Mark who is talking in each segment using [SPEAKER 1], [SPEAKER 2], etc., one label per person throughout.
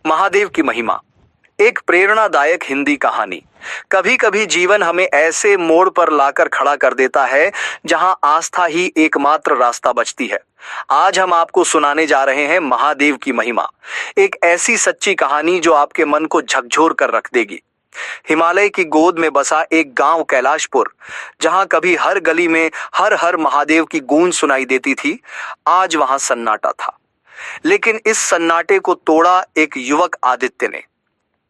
[SPEAKER 1] महादेव की महिमा। एक प्रेरणादायक हिंदी कहानी। कभी कभी जीवन हमें ऐसे मोड़ पर लाकर खड़ा कर देता है जहां आस्था ही एकमात्र रास्ता बचती है। आज हम आपको सुनाने जा रहे हैं महादेव की महिमा, एक ऐसी सच्ची कहानी जो आपके मन को झकझोर कर रख देगी। हिमालय की गोद में बसा एक गांव कैलाशपुर, जहां कभी हर गली में हर हर महादेव की गूंज सुनाई देती थी, आज वहां सन्नाटा था। लेकिन इस सन्नाटे को तोड़ा एक युवक आदित्य ने।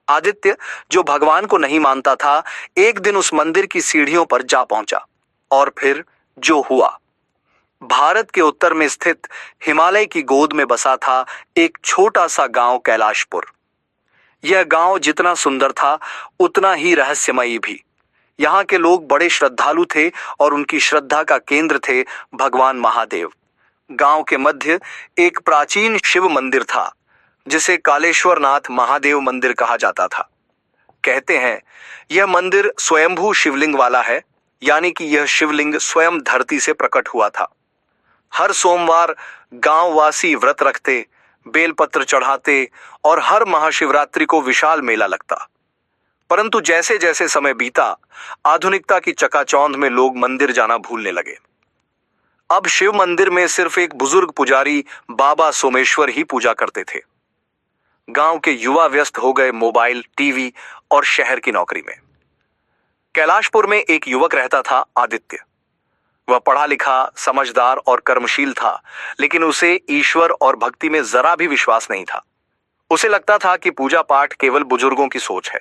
[SPEAKER 1] आदित्य, जो भगवान को नहीं मानता था, एक दिन उस मंदिर की सीढ़ियों पर जा पहुंचा। और फिर जो हुआ। भारत के उत्तर में स्थित हिमालय की गोद में बसा था एक छोटा सा गांव कैलाशपुर। यह गांव जितना सुंदर था उतना ही रहस्यमयी भी। यहाँ के लोग बड़े श्रद्धालु थे और उनकी श्रद्धा का केंद्र थे भगवान महादेव। गांव के मध्य एक प्राचीन शिव मंदिर था, जिसे कालेश्वर नाथ महादेव मंदिर कहा जाता था। कहते हैं यह मंदिर स्वयंभू शिवलिंग वाला है, यानी कि यह शिवलिंग स्वयं धरती से प्रकट हुआ था। हर सोमवार गांववासी व्रत रखते, बेलपत्र चढ़ाते और हर महाशिवरात्रि को विशाल मेला लगता। परंतु जैसे जैसे समय बीता, आधुनिकता की चकाचौंध में लोग मंदिर जाना भूलने लगे। अब शिव मंदिर में सिर्फ एक बुजुर्ग पुजारी बाबा सोमेश्वर ही पूजा करते थे। गांव के युवा व्यस्त हो गए मोबाइल, टीवी और शहर की नौकरी में। कैलाशपुर में एक युवक रहता था, आदित्य। वह पढ़ा लिखा, समझदार और कर्मशील था, लेकिन उसे ईश्वर और भक्ति में जरा भी विश्वास नहीं था। उसे लगता था कि पूजा पाठ केवल बुजुर्गों की सोच है।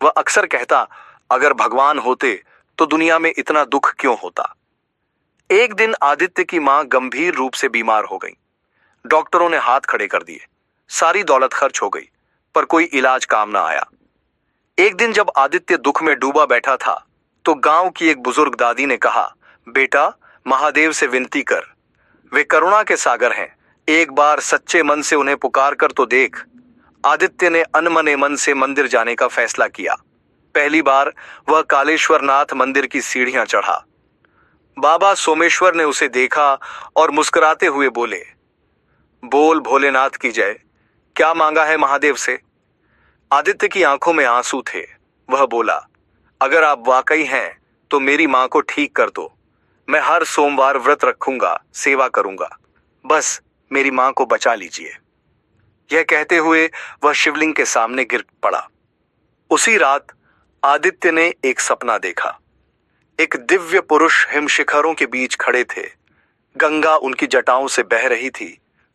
[SPEAKER 1] वह अक्सर कहता, अगर भगवान होते तो दुनिया में इतना दुख क्यों होता। एक दिन आदित्य की मां गंभीर रूप से बीमार हो गई। डॉक्टरों ने हाथ खड़े कर दिए, सारी दौलत खर्च हो गई, पर कोई इलाज काम ना आया। एक दिन जब आदित्य दुख में डूबा बैठा था, तो गांव की एक बुजुर्ग दादी ने कहा, बेटा, महादेव से विनती कर, वे करुणा के सागर हैं, एक बार सच्चे मन से उन्हें पुकार कर तो देख। आदित्य ने अनमने मन से मंदिर जाने का फैसला किया। पहली बार वह कालेश्वर नाथ मंदिर की सीढ़ियां चढ़ा। बाबा सोमेश्वर ने उसे देखा और मुस्कुराते हुए बोले, बोल भोलेनाथ की जय, क्या मांगा है महादेव से। आदित्य की आंखों में आंसू थे। वह बोला, अगर आप वाकई हैं तो मेरी मां को ठीक कर दो। मैं हर सोमवार व्रत रखूंगा, सेवा करूंगा, बस मेरी मां को बचा लीजिए। यह कहते हुए वह शिवलिंग के सामने गिर पड़ा। उसी रात आदित्य ने एक सपना देखा। एक दिव्य पुरुष हिमशिखरों के बीच खड़े थे। गंगा उनकी जटाओं से बह रही थी,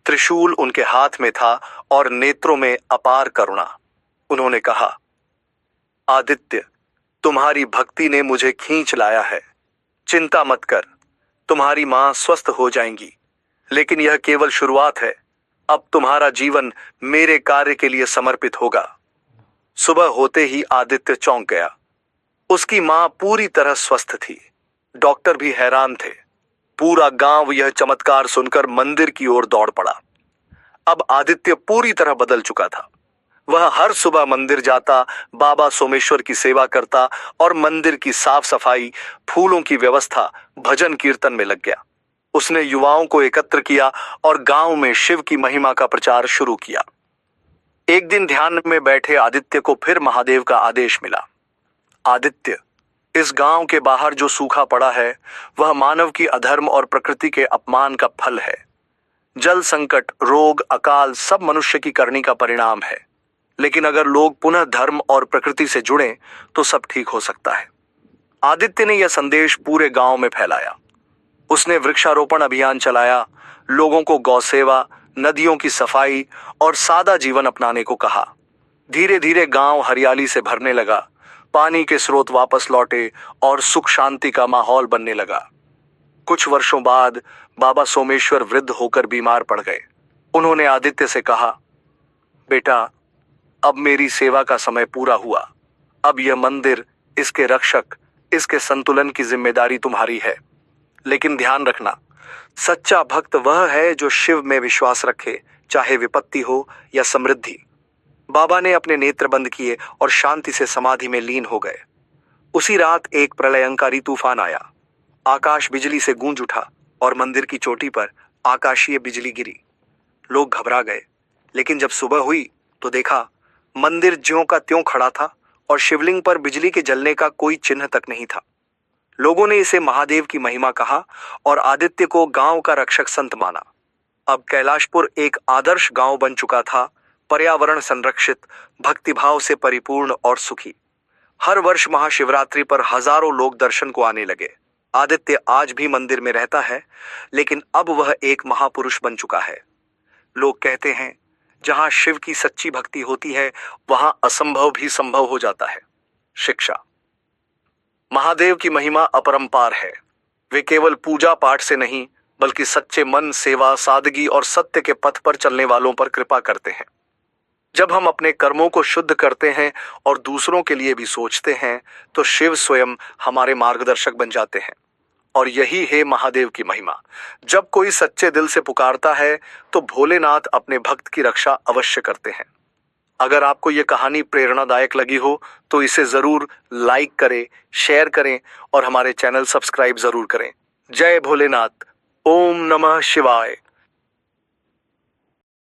[SPEAKER 1] त्रिशूल उनके हाथ में था और नेत्रों में अपार करुणा। उन्होंने कहा, आदित्य, तुम्हारी भक्ति ने मुझे खींच लाया है। चिंता मत कर, तुम्हारी मां स्वस्थ हो जाएंगी, लेकिन यह केवल शुरुआत है। अब तुम्हारा जीवन मेरे कार्य के लिए समर्पित होगा। सुबह होते ही आदित्य चौंक गया। उसकी मां पूरी तरह स्वस्थ थी। डॉक्टर भी हैरान थे। पूरा गांव यह चमत्कार सुनकर मंदिर की ओर दौड़ पड़ा। अब आदित्य पूरी तरह बदल चुका था। वह हर सुबह मंदिर जाता, बाबा सोमेश्वर की सेवा करता और मंदिर की साफ सफाई, फूलों की व्यवस्था, भजन कीर्तन में लग गया। उसने युवाओं को एकत्र किया और गांव में शिव की महिमा का प्रचार शुरू किया। एक दिन ध्यान में बैठे आदित्य को फिर महादेव का आदेश मिला, आदित्य, इस गांव के बाहर जो सूखा पड़ा है वह मानव की अधर्म और प्रकृति के अपमान का फल है। जल संकट, रोग, अकाल सब मनुष्य की करनी का परिणाम है। लेकिन अगर लोग पुनः धर्म और प्रकृति से जुड़ें तो सब ठीक हो सकता है। आदित्य ने यह संदेश पूरे गांव में फैलाया। उसने वृक्षारोपण अभियान चलाया, लोगों को गौसेवा, नदियों की सफाई और सादा जीवन अपनाने को कहा। धीरे धीरे गांव हरियाली से भरने लगा, पानी के स्रोत वापस लौटे और सुख शांति का माहौल बनने लगा। कुछ वर्षों बाद बाबा सोमेश्वर वृद्ध होकर बीमार पड़ गए। उन्होंने आदित्य से कहा, बेटा, अब मेरी सेवा का समय पूरा हुआ। अब यह मंदिर, इसके रक्षक, इसके संतुलन की जिम्मेदारी तुम्हारी है। लेकिन ध्यान रखना, सच्चा भक्त वह है जो शिव में विश्वास रखे, चाहे विपत्ति हो या समृद्धि। बाबा ने अपने नेत्र बंद किए और शांति से समाधि में लीन हो गए। उसी रात एक प्रलयंकारी तूफान आया। आकाश बिजली से गूंज उठा और मंदिर की चोटी पर आकाशीय बिजली गिरी। लोग घबरा गए, लेकिन जब सुबह हुई तो देखा मंदिर ज्यों का त्यों खड़ा था और शिवलिंग पर बिजली के जलने का कोई चिन्ह तक नहीं था। लोगों ने इसे महादेव की महिमा कहा और आदित्य को गांव का रक्षक संत माना। अब कैलाशपुर एक आदर्श गांव बन चुका था, पर्यावरण संरक्षित, भक्तिभाव से परिपूर्ण और सुखी। हर वर्ष महाशिवरात्रि पर हजारों लोग दर्शन को आने लगे। आदित्य आज भी मंदिर में रहता है, लेकिन अब वह एक महापुरुष बन चुका है। लोग कहते हैं जहां शिव की सच्ची भक्ति होती है वहां असंभव भी संभव हो जाता है। शिक्षा। महादेव की महिमा अपरंपार है। वे केवल पूजा पाठ से नहीं बल्कि सच्चे मन, सेवा, सादगी और सत्य के पथ पर चलने वालों पर कृपा करते हैं। जब हम अपने कर्मों को शुद्ध करते हैं और दूसरों के लिए भी सोचते हैं तो शिव स्वयं हमारे मार्गदर्शक बन जाते हैं। और यही है महादेव की महिमा। जब कोई सच्चे दिल से पुकारता है तो भोलेनाथ अपने भक्त की रक्षा अवश्य करते हैं। अगर आपको यह कहानी प्रेरणादायक लगी हो तो इसे जरूर लाइक करें, शेयर करें और हमारे चैनल सब्सक्राइब जरूर करें। जय भोलेनाथ। ओम नमः शिवाय।